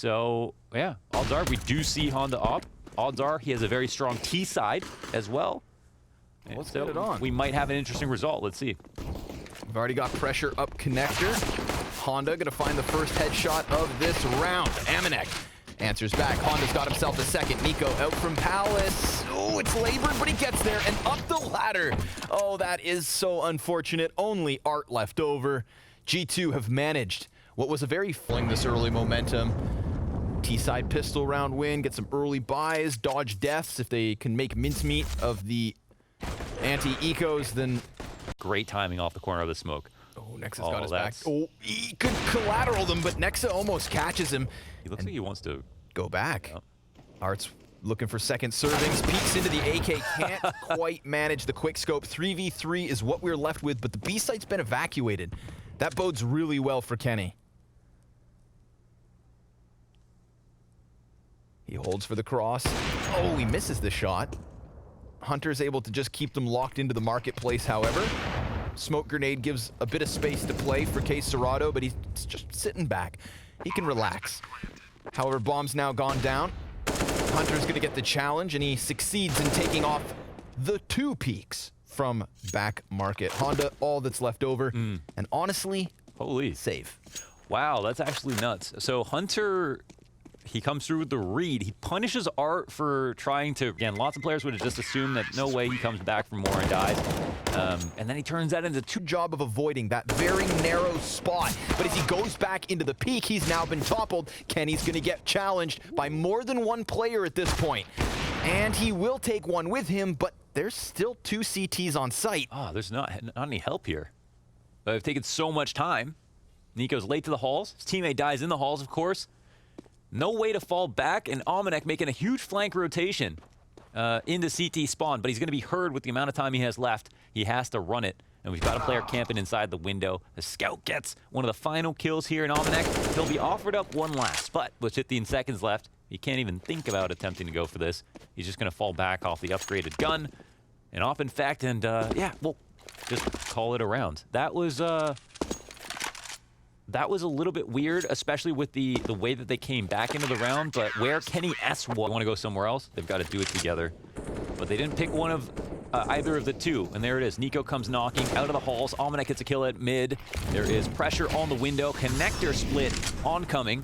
So, yeah, odds are we do see Honda op. Odds are he has a very strong T side as well. Well, let's so get it on. We might have an interesting result. Let's see. We've already got pressure up connector. Honda gonna find the first headshot of this round. AmaNEk answers back. Honda's got himself a second. NiKo out from Palace. Oh, it's labored, but he gets there and up the ladder. Oh, that is so unfortunate. Only Art left over. G2 have managed what was a very fling this early momentum. T-side pistol round win, get some early buys, dodge deaths. If they can make mincemeat of the anti-ecos, then... Great timing off the corner of the smoke. Oh, Nexa's got his back. Oh, he could collateral them, but Nexa almost catches him. He looks like he wants to go back. Yep. Art's looking for second servings, peeks into the AK, can't quite manage the quick scope. 3v3 is what we're left with, but the B site's been evacuated. That bodes really well for Kenny. He holds for the cross. Oh, he misses the shot. Hunter's able to just keep them locked into the marketplace, however. Smoke grenade gives a bit of space to play for KSCERATO, but he's just sitting back. He can relax. However, bomb's now gone down. Hunter's gonna get the challenge, and he succeeds in taking off the 2 peaks from back market. Honda, all that's left over, and honestly, holy safe. Wow, that's actually nuts. So Hunter, he comes through with the read. He punishes Art for trying to, again, lots of players would have just assumed that no way he comes back from more and dies. And then he turns that into two job of avoiding that very narrow spot. But as he goes back into the peak, he's now been toppled. Kenny's gonna get challenged by more than one player at this point. And he will take one with him, but there's still 2 CTs on site. Oh, there's not any help here. They've taken so much time. NiKo's late to the halls. His teammate dies in the halls, of course. No way to fall back, and AmaNEk making a huge flank rotation into CT spawn, but he's going to be heard with the amount of time he has left. He has to run it, and we've got a player camping inside the window. The scout gets one of the final kills here in AmaNEk. He'll be offered up one last, but with 15 seconds left, he can't even think about attempting to go for this. He's just going to fall back off the upgraded gun, and off in fact, and yeah, we'll just call it a round. That was a little bit weird, especially with the way that they came back into the round, but where Kenny S want to go somewhere else, they've got to do it together. But they didn't pick one of either of the two, and there it is. NiKo comes knocking out of the halls. AmaNEk gets a kill at mid. There is pressure on the window. Connector split oncoming.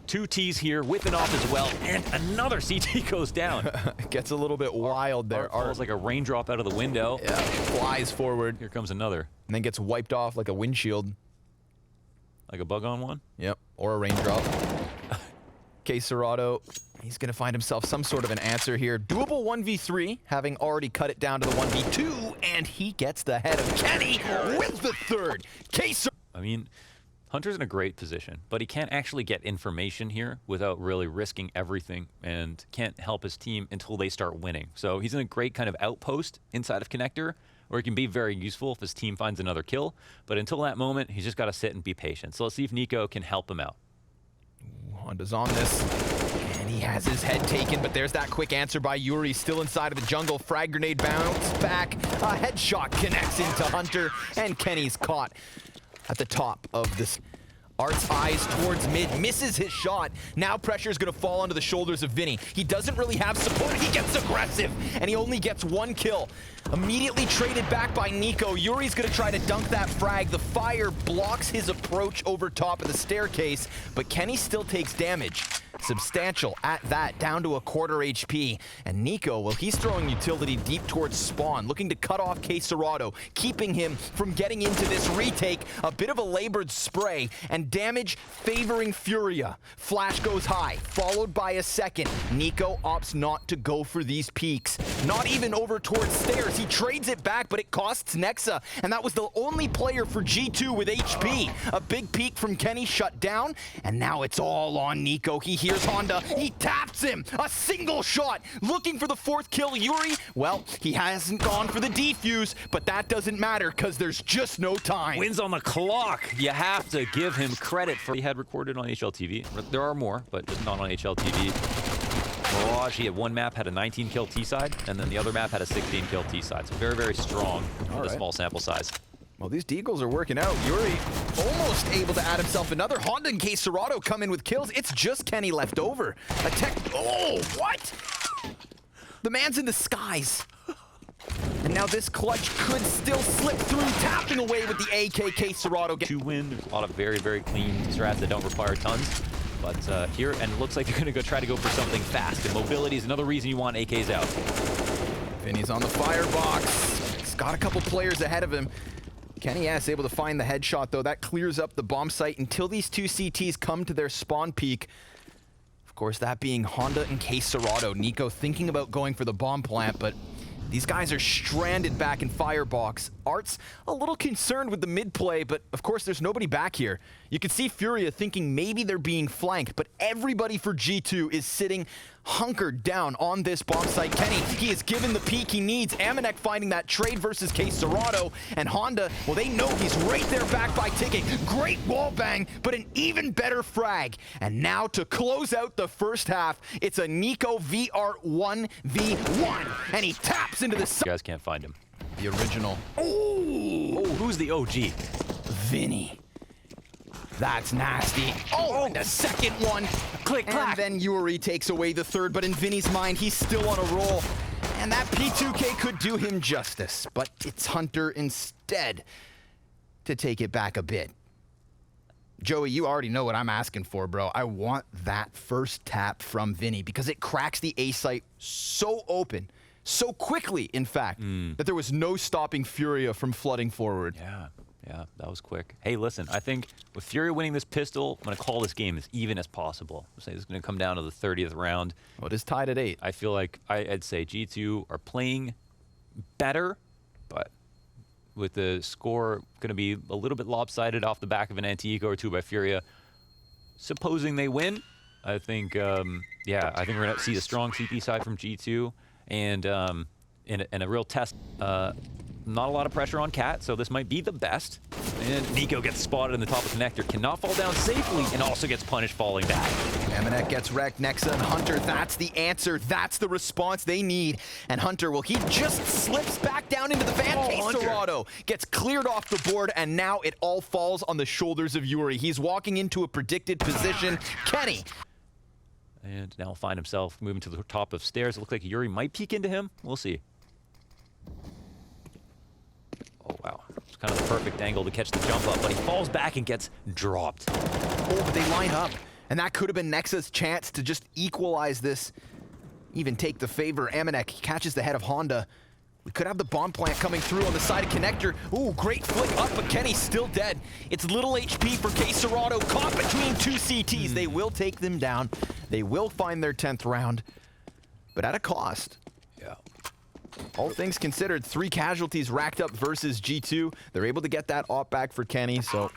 2 Ts here with an off as well, and another CT goes down. It gets a little bit wild there. Art falls like a raindrop out of the window. Yeah, flies forward. Here comes another. And then gets wiped off like a windshield. Like a bug on one? Yep, or a raindrop. KSCERATO, he's going to find himself some sort of an answer here. Doable 1v3, having already cut it down to the 1v2, and he gets the head of Kenny with the third. I mean, Hunter's in a great position, but he can't actually get information here without really risking everything, and can't help his team until they start winning. So he's in a great kind of outpost inside of Connector, where he can be very useful if his team finds another kill. But until that moment, he's just got to sit and be patient. So let's see if NiKo can help him out. Honda's on this, and he has his head taken, but there's that quick answer by yuurih, still inside of the jungle. Frag grenade bounce back, a headshot connects into Hunter, and Kenny's caught at the top of this. Art's eyes towards mid, misses his shot. Now pressure's gonna fall onto the shoulders of VINI. He doesn't really have support, he gets aggressive, and he only gets 1 kill. Immediately traded back by NiKo. yuurih's gonna try to dunk that frag. The fire blocks his approach over top of the staircase, but Kenny still takes damage. Substantial at that, down to a 1/4 HP. And NiKo, well, he's throwing utility deep towards spawn, looking to cut off KSCERATO, keeping him from getting into this retake. A bit of a labored spray, and damage favoring FURIA. Flash goes high, followed by a second. NiKo opts not to go for these peaks. Not even over towards stairs. He trades it back, but it costs Nexa, and that was the only player for G2 with HP. A big peek from Kenny shut down, and now it's all on NiKo. He hears Honda, he taps him, a single shot, looking for the 4th kill. yuurih, well, he hasn't gone for the defuse, but that doesn't matter because there's just no time. Wins on the clock. You have to give him credit for he had recorded on HLTV. There are more, but just not on HLTV. Mirage, he had one map had a 19 kill T side, and then the other map had a 16 kill T side. So very, very strong with a small sample size. Well, these deagles are working out. yuurih almost able to add himself another. Honda and KSCERATO come in with kills. It's just Kenny left over. A tech. Oh, what? The man's in the skies. And now this clutch could still slip through, tapping away with the AK. KSCERATO. 2 win. There's a lot of very, very clean strats that don't require tons. But here, and it looks like they're going to try to go for something fast. And mobility is another reason you want AKs out. VINI's on the firebox. He's got a couple players ahead of him. Kenny S able to find the headshot, though. That clears up the bomb site until these 2 CTs come to their spawn peak. Of course, that being Honda and KSCERATO. NiKo thinking about going for the bomb plant, but these guys are stranded back in firebox. Art's a little concerned with the mid play, but of course there's nobody back here. You can see FURIA thinking maybe they're being flanked, but everybody for G2 is sitting hunkered down on this bomb site. Kenny, he is given the peek he needs. AmaNEk finding that trade versus KSCERATO, and Honda, well, they know he's right there back by ticking. Great wall bang, but an even better frag. And now to close out the first half, it's a NiKo VR 1v1, and he taps into the... You guys can't find him. The original. Oh, who's the OG? VINI. That's nasty. Oh, and the second one. Click, clack. And then yuurih takes away the third, but in VINI's mind, he's still on a roll. And that P2K could do him justice, but it's Hunter instead to take it back a bit. Joey, you already know what I'm asking for, bro. I want that first tap from VINI because it cracks the A site so open, so quickly, in fact, that there was no stopping FURIA from flooding forward. Yeah, that was quick. Hey, listen, I think with FURIA winning this pistol, I'm going to call this game as even as possible. I'll say it's going to come down to the 30th round. Well, it is tied at 8. I feel like I'd say G2 are playing better, but with the score going to be a little bit lopsided off the back of an anti-eco or 2 by FURIA. Supposing they win, I think, yeah, I think we're going to see a strong CP side from G2 and in a real test. Not a lot of pressure on Cat, so this might be the best. And NiKo gets spotted in the top of connector, cannot fall down safely, and also gets punished falling back. AmaNEk gets wrecked, Nexa and Hunter, that's the answer, that's the response they need. And Hunter, well, he just slips back down into the van. KSCERATO gets cleared off the board, and now it all falls on the shoulders of yuurih. He's walking into a predicted position. Kenny. And now find himself moving to the top of stairs. It looks like yuurih might peek into him. We'll see. Oh, wow. It's kind of the perfect angle to catch the jump up, but he falls back and gets dropped. Oh, but they line up. And that could have been Nexa's chance to just equalize this, even take the favor. AmaNEk catches the head of Honda. We could have the bomb plant coming through on the side of connector. Ooh, great flick up, but Kenny's still dead. It's little HP for KSCERATO, caught between 2 CTs. They will take them down. They will find their 10th round, but at a cost. Yeah. All things considered, 3 casualties racked up versus G2. They're able to get that op back for Kenny, so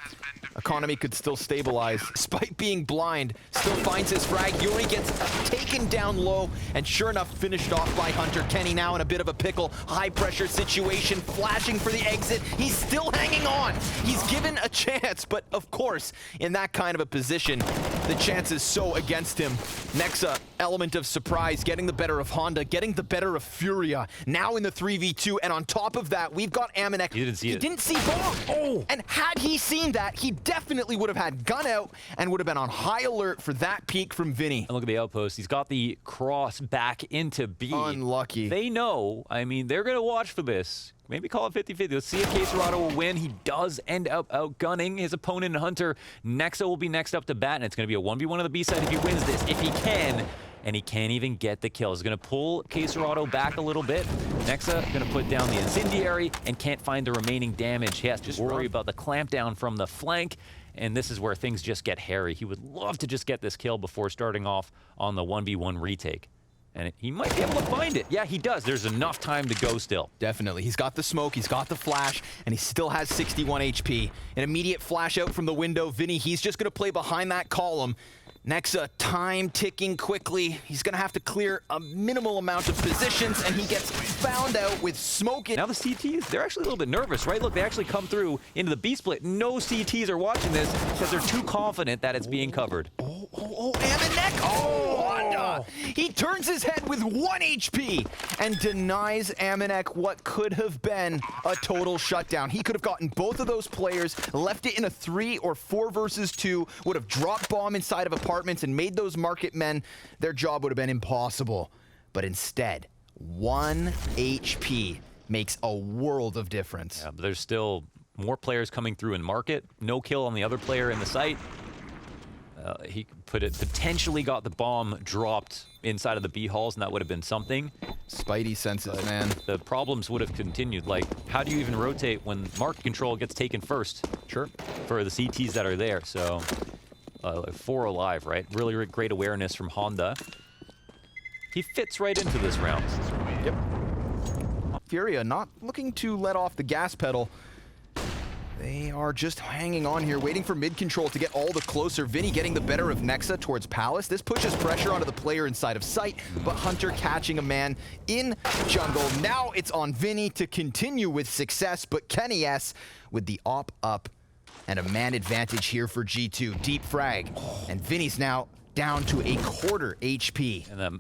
economy could still stabilize. Despite being blind, still finds his frag. yuurih gets taken down low, and sure enough, finished off by Hunter. Kenny now in a bit of a pickle. High pressure situation, flashing for the exit. He's still hanging on. He's given a chance, but of course, in that kind of a position, the chance is so against him. Nexa, element of surprise, getting the better of Honda, getting the better of FURIA. Now in the 3v2, and on top of that, we've got AmaNEk. He didn't see it. He didn't see bomb. Oh! And had he seen that, he definitely would have had gun out and would have been on high alert for that peek from VINI. And look at the outpost. He's got the cross back into B. Unlucky. They know. I mean, they're going to watch for this. Maybe call it 50-50. Let's see if KSCERATO will win. He does end up outgunning his opponent, Hunter. Nexa will be next up to bat, and it's going to be a 1v1 on the B side if he wins this. If he can, and he can't even get the kill. He's going to pull KSCERATO back a little bit. Nexa going to put down the incendiary and can't find the remaining damage. He has to worry about the clamp down from the flank, and this is where things just get hairy. He would love to just get this kill before starting off on the 1v1 retake. And he might be able to find it. Yeah, he does. There's enough time to go still. Definitely. He's got the smoke, he's got the flash, and he still has 61 HP. An immediate flash out from the window. VINI, he's just going to play behind that column. Nexa, time ticking quickly. He's going to have to clear a minimal amount of positions, and he gets found out with smoke. Now the CTs, they're actually a little bit nervous, right? Look, they actually come through into the B-split. No CTs are watching this because they're too confident that it's being covered. AmaNEk! Oh, Honda! He turns his head with 1 HP and denies AmaNEk what could have been a total shutdown. He could have gotten both of those players, left it in a 3 or 4 versus 2, would have dropped bomb inside of apartments and made those market men, their job would have been impossible. But instead, 1 HP makes a world of difference. Yeah, but there's still more players coming through in market. No kill on the other player in the site. He potentially got the bomb dropped inside of the B halls, and that would have been something. Spidey senses, man. The problems would have continued. Like, how do you even rotate when market control gets taken first? Sure. For the CTs that are there. So, 4 alive, right? Really great awareness from Honda. He fits right into this round. Yep. FURIA not looking to let off the gas pedal. They are just hanging on here, waiting for mid control to get all the closer. VINI getting the better of Nexa towards Palace. This pushes pressure onto the player inside of sight, but Hunter catching a man in jungle. Now it's on VINI to continue with success, but Kenny S with the op up and a man advantage here for G2. Deep frag, and VINI's now down to a quarter HP. And then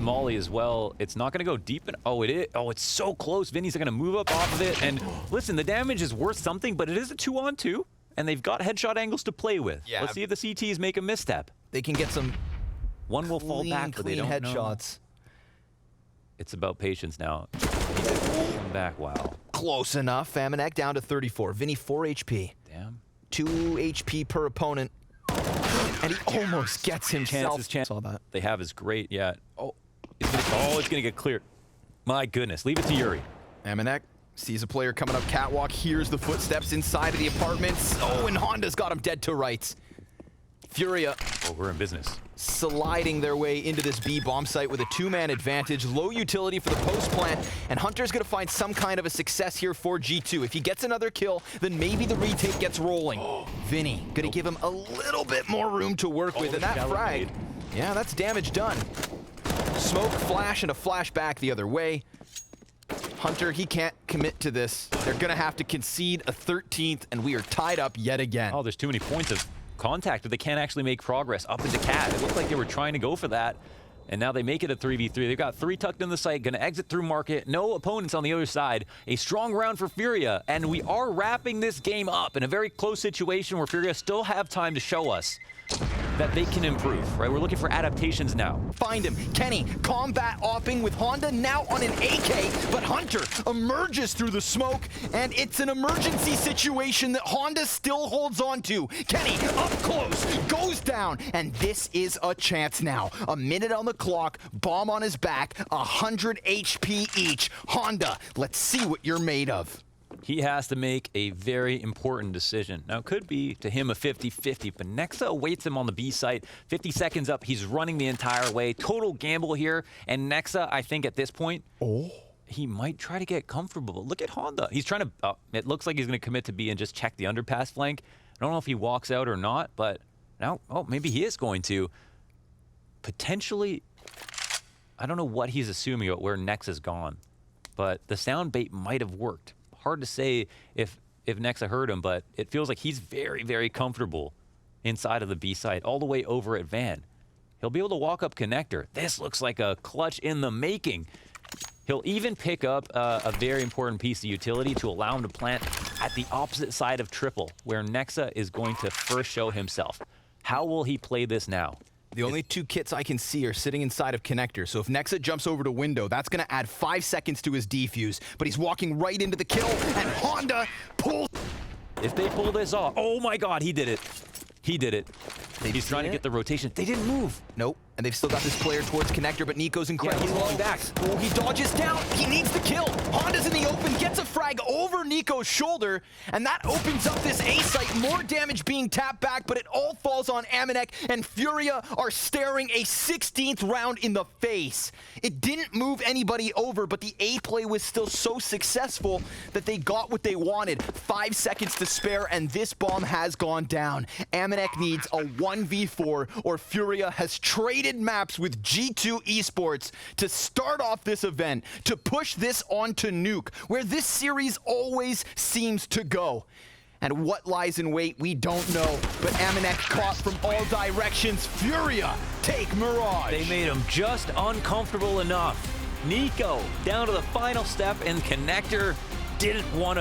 Molly as well. It's not going to go deep. Oh, it is. Oh, it's so close. Vinny's going to move up off of it. And listen, the damage is worth something, but it is a 2-on-2, and they've got headshot angles to play with. Yeah. Let's see if the CTs make a misstep. They can get some one will fall back, but they don't headshots. It's about patience now. Come back. Wow. Close enough. AmaNEk down to 34. VINI 4 HP. Damn. 2 HP per opponent. And he almost gets himself. All that they have is great. Yeah. Oh, it's gonna get cleared. My goodness. Leave it to yuurih. AmaNEk sees a player coming up catwalk. Hears the footsteps inside of the apartments. Oh, and Honda's got him dead to rights. FURIA. Oh, we're in business. Sliding their way into this B bomb site with a 2-man advantage. Low utility for the post plant, and Hunter's gonna find some kind of a success here for G2. If he gets another kill, then maybe the retake gets rolling. VINI gonna give him a little bit more room to work with, and that frag, yeah, that's damage done. Smoke, flash, and a flash back the other way. Hunter, he can't commit to this. They're gonna have to concede a 13th, and we are tied up yet again. Oh, there's too many points of contact, but they can't actually make progress up into cat. It looked like they were trying to go for that, and now they make it a 3v3. They've got 3 tucked in the site, gonna exit through market. No opponents on the other side. A strong round for FURIA, and we are wrapping this game up in a very close situation where FURIA still have time to show us that they can improve, right? We're looking for adaptations now. Find him. Kenny, combat opping with Honda now on an AK, but Hunter emerges through the smoke, and it's an emergency situation that Honda still holds on to. Kenny, up close, goes down, and this is a chance now. A minute on the clock, bomb on his back, 100 HP each. Honda, let's see what you're made of. He has to make a very important decision. Now, it could be to him a 50-50, but Nexa awaits him on the B site. 50 seconds up, he's running the entire way. Total gamble here, and Nexa, I think at this point, he might try to get comfortable. Look at Honda. He's trying to, it looks like he's going to commit to B and just check the underpass flank. I don't know if he walks out or not, but now, maybe he is going to. Potentially, I don't know what he's assuming about where Nexa's gone, but the sound bait might have worked. Hard to say if Nexa heard him, but it feels like he's very, very comfortable inside of the B site, all the way over at Van. He'll be able to walk up connector. This looks like a clutch in the making. He'll even pick up a very important piece of utility to allow him to plant at the opposite side of triple, where Nexa is going to first show himself. How will he play this now? The only 2 kits I can see are sitting inside of connector, so if Nexa jumps over to window, that's going to add 5 seconds to his defuse, but he's walking right into the kill, and Honda pulls. If they pull this off, oh my god, he did it. He did it. He's trying to get the rotation. They didn't move. Nope. And they've still got this player towards connector, but NiKo's incredible. Yeah, he's long back. Oh, he dodges down. He needs the kill. Honda's in the open, gets a frag over NiKo's shoulder, and that opens up this A site. More damage being tapped back, but it all falls on AmaNEk, and FURIA are staring a 16th round in the face. It didn't move anybody over, but the A play was still so successful that they got what they wanted. 5 seconds to spare, and this bomb has gone down. AmaNEk needs a 1v4, or FURIA has traded maps with G2 Esports to start off this event, to push this onto Nuke, where this series always seems to go. And what lies in wait, we don't know. But AmaNEk caught from all directions. FURIA take Mirage. They made him just uncomfortable enough. NiKo down to the final step, and Connector didn't want to